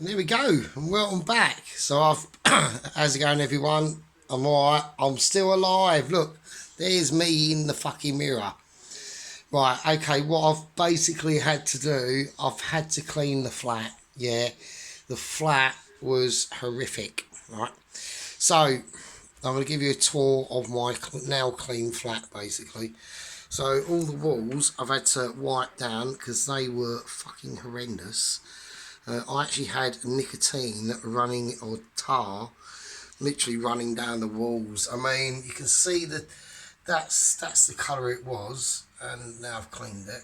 And there we go, and welcome back. So how's it going, everyone? I'm alright. I'm still alive. Look, there's me in the fucking mirror. Right, okay. What I've basically had to do, I've had to clean the flat. Yeah, the flat was horrific. Right. So I'm going to give you a tour of my now clean flat, basically. So all the walls I've had to wipe down because they were fucking horrendous. I actually had nicotine running, or tar, literally running down the walls. I mean, you can see that that's the colour it was, and now I've cleaned it.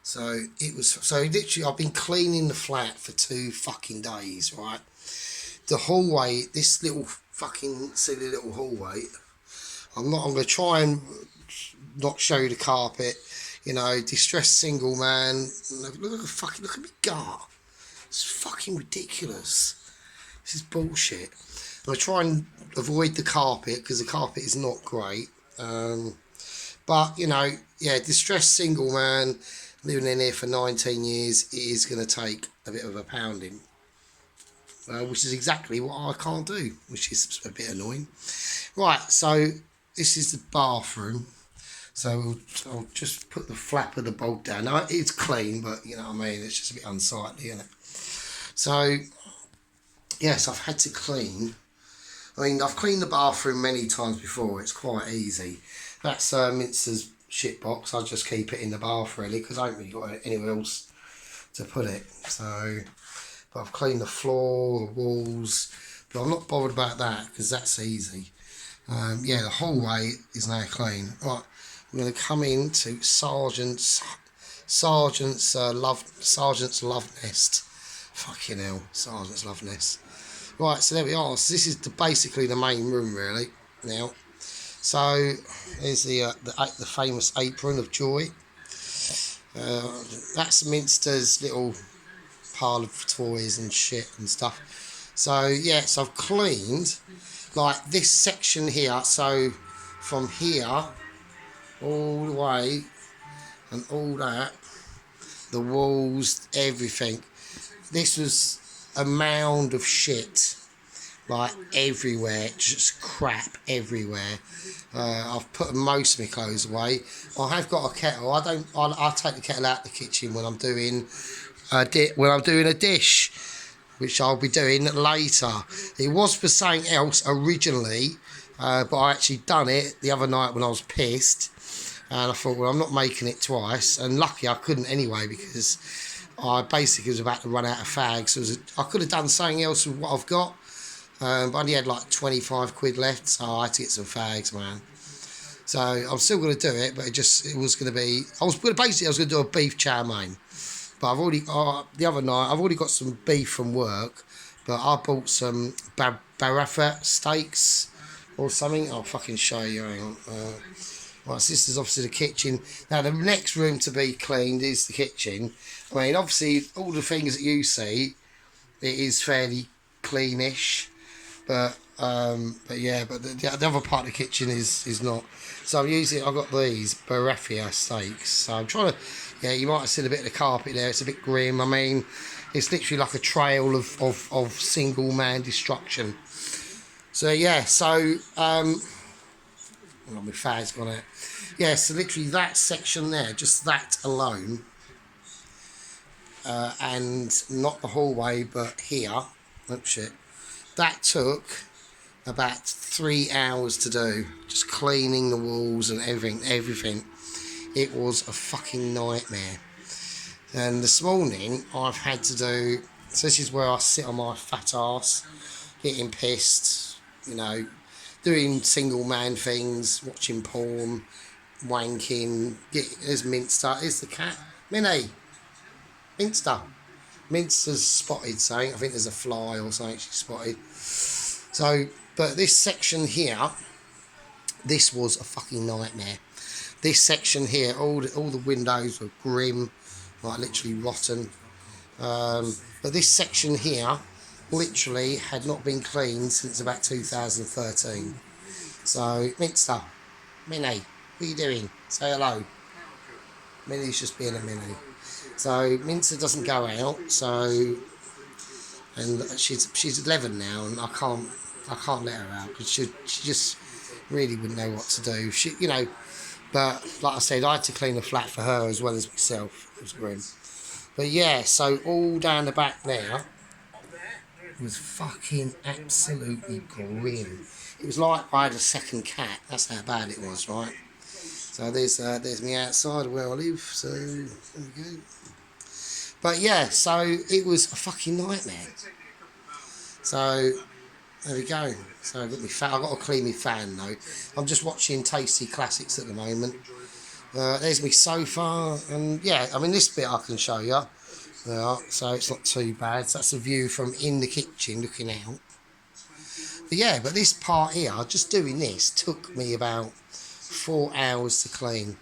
So it was so literally I've been cleaning the flat for 2 fucking days, right? The hallway, this little fucking silly little hallway. I'm going to try and not show you the carpet. You know, distressed single man. Look at me gar. It's fucking ridiculous. This is bullshit. I try and avoid the carpet because the carpet is not great. But, you know, yeah, distressed single man living in here for 19 years, it is going to take a bit of a pounding. Which is exactly what I can't do, which is a bit annoying. Right, so this is the bathroom. So I'll just put the flap of the bolt down. Now, it's clean, but, you know what I mean, it's just a bit unsightly, isn't it? So, yes, I've had to clean. I mean, I've cleaned the bathroom many times before. It's quite easy. That's Minster's shit box. I just keep it in the bath, really, because I haven't really got anywhere else to put it. So, but I've cleaned the floor, the walls, but I'm not bothered about that because that's easy. Yeah, the hallway is now clean. Right, I'm going to come into Sergeant's love nest. Fucking hell, Sergeant's love nest. Right, so there we are. So this is basically the main room, really. Now, so there's the famous apron of joy. That's Minster's little pile of toys and shit and stuff. So yes, I've cleaned like this section here. So from here all the way and all that, the walls, everything. This was a mound of shit, like everywhere, just crap everywhere. I've put most of my clothes away. I have got a kettle. I take the kettle out of the kitchen when I'm doing a dish, which I'll be doing later. It was for something else originally, but I actually done it the other night when I was pissed, and I thought, well, I'm not making it twice. And lucky I couldn't anyway because I basically was about to run out of fags. So I could have done something else with what I've got, but I only had like 25 quid left, so I had to get some fags, man. So I'm still going to do it, but it was going to be, I was going to do a beef chow mein. But I've already, the other night, I've already got some beef from work, but I bought some Barafa steaks or something. I'll fucking show you, hang on. Right, so this is obviously the kitchen. Now, the next room to be cleaned is the kitchen. I mean, obviously, all the things that you see, it is fairly cleanish, but yeah, but the other part of the kitchen is not. So I've got these Barafa steaks. So I'm trying to, yeah, you might have seen a bit of the carpet there. It's a bit grim. I mean, it's literally like a trail of single man destruction. So yeah, so well, my fad's gone out. Yeah, so literally that section there, just that alone, and not the hallway, but here. Oh shit, that took about 3 hours to do, just cleaning the walls and everything. It was a fucking nightmare. And this morning I've had to do, so this is where I sit on my fat ass, getting pissed, you know, doing single man things, watching porn, wanking. There's Minster, here's the cat, Minnie, Minster. Minster's spotted something, I think there's a fly or something she spotted. So, but this section here, this was a fucking nightmare. This section here, all the windows were grim, like literally rotten. But this section here, literally had not been cleaned since about 2013. So, Minster, Minnie, what are you doing? Say hello. Minnie's just being a Minnie. So, Minster doesn't go out, so and she's 11 now, and I can't let her out because she just really wouldn't know what to do. She, you know, but like I said, I had to clean the flat for her as well as myself. It was grim. But yeah, so all down the back there was fucking absolutely grim. It was like I had a second cat. That's how bad it was, right? So there's me outside where I live. So there we go. But yeah, so it was a fucking nightmare. So there we go. So I've got my fan. I've got to clean my fan though. I'm just watching Tasty Classics at the moment. There's my sofa, and yeah, I mean this bit I can show you. Yeah, so it's not too bad. So that's a view from in the kitchen looking out. But yeah, but this part here, just doing this took me about 4 hours to clean.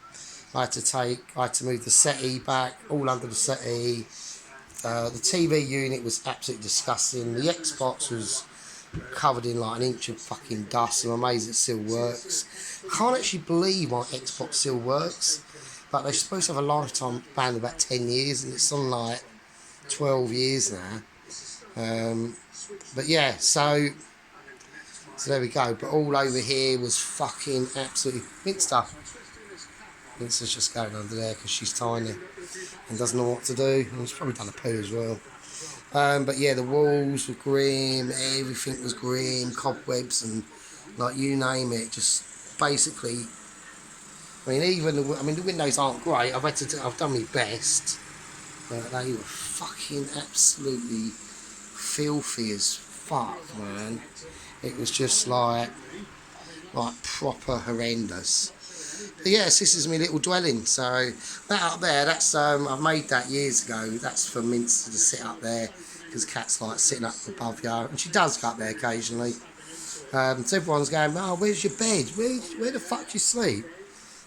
I had to move the settee back, all under the settee. The TV unit was absolutely disgusting. The Xbox was covered in like an inch of fucking dust. I'm amazed it still works. I can't actually believe my Xbox still works. But they're supposed to have a lifetime ban of about 10 years, and it's on like 12 years now. But yeah, so there we go. But all over here was fucking absolutely Minster. Minster's just going under there because she's tiny and doesn't know what to do. And she's probably done a poo as well. But yeah, the walls were grim, everything was grim, cobwebs and like you name it. Just basically, I mean, the windows aren't great. I've done my best, but they were fucking absolutely filthy as fuck, man. It was just like proper horrendous. But yes, this is my little dwelling. So that up there, that's I've made that years ago. That's for Minster to sit up there because Cat's like sitting up above you, and she does go up there occasionally. So everyone's going, "Oh, where's your bed? Where the fuck do you sleep?"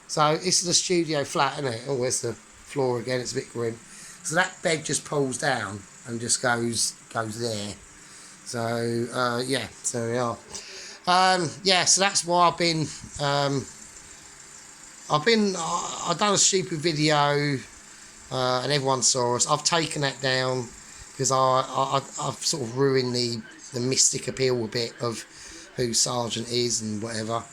So this is a studio flat, isn't it? Oh, where's the floor again? It's a bit grim. So that bed just pulls down and just goes there. So yeah, so we are. Yeah, so that's why I've done a stupid video, and everyone saw us. I've taken that down because I've sort of ruined the mystic appeal a bit of who Sergeant is and whatever.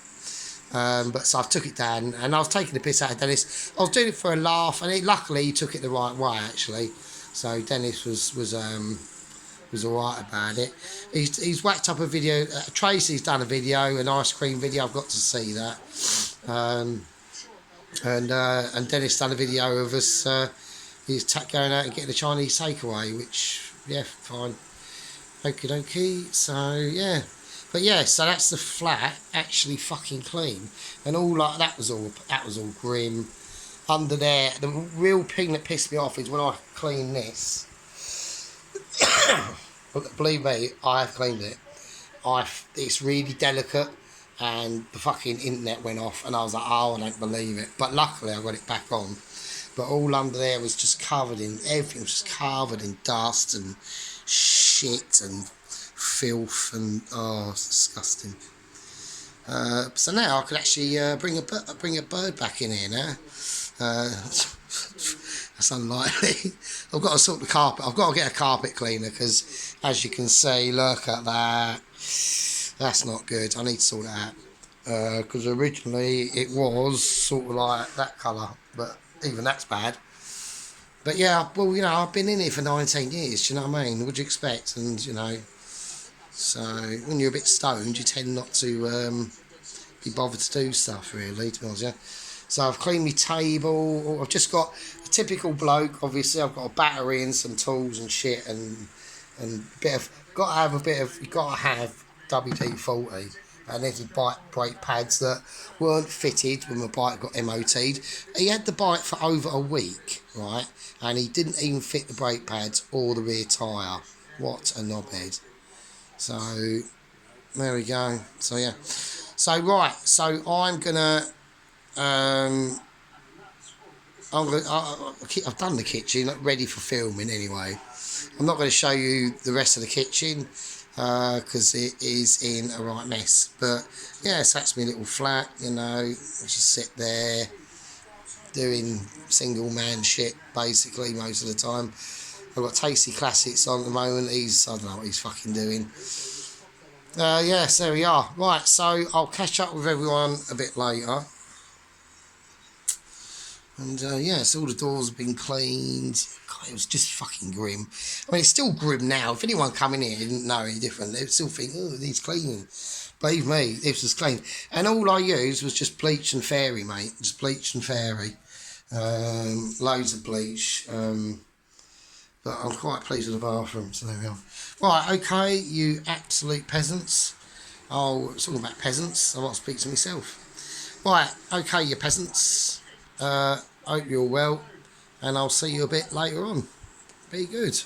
But so I've took it down, and I was taking the piss out of Dennis. I was doing it for a laugh, and luckily he took it the right way actually. So Dennis was alright about it. He's whacked up a video. Tracy's done a video, an ice cream video. I've got to see that. And Dennis done a video of us. He's going out and getting a Chinese takeaway, which yeah, fine. Okie dokie. So yeah. But yeah, so that's the flat, actually fucking clean, and all like that was all grim. Under there, the real thing that pissed me off is when I clean this. Believe me, I have cleaned it. It's really delicate, and the fucking internet went off, and I was like, oh, I don't believe it. But luckily, I got it back on. But all under there was just everything was just covered in dust and shit and filth, and oh, it's disgusting. So now I could actually bring a bird back in here now. That's unlikely. I've got to sort the carpet. I've got to get a carpet cleaner because, as you can see, look at that. That's not good. I need to sort it out because originally it was sort of like that colour, but even that's bad. But yeah, well, I've been in here for 19 years. Do you know what I mean? What do you expect? And so when you're a bit stoned, you tend not to be bothered to do stuff, really, to be honest. Yeah. So I've cleaned my table. I've just got a typical bloke. Obviously, I've got a battery and some tools and shit, and you've got to have WD-40. And there's the bike brake pads that weren't fitted when my bike got MOT'd. He had the bike for over a week, right? And he didn't even fit the brake pads or the rear tyre. What a knobhead. So, there we go. So, yeah. So, right. So, I've done the kitchen, ready for filming anyway. I'm not going to show you the rest of the kitchen because it is in a right mess. But yeah, so that's my little flat, I just sit there doing single man shit basically most of the time. I've got Tasty Classics on at the moment. I don't know what he's fucking doing. Yes, there we are. Right, so I'll catch up with everyone a bit later. And yes, all the doors have been cleaned. God, it was just fucking grim. I mean, it's still grim now. If anyone come in here didn't know any different, they'd still think, oh, it needs cleaning. Believe me, this was clean. And all I used was just bleach and fairy, mate. Just bleach and fairy. Loads of bleach. But I'm quite pleased with the bathroom, so there we are. Right, okay, you absolute peasants. Oh, it's all about peasants. I want to speak to myself. Right, okay, you peasants. Hope you're well, and I'll see you a bit later on. Be good.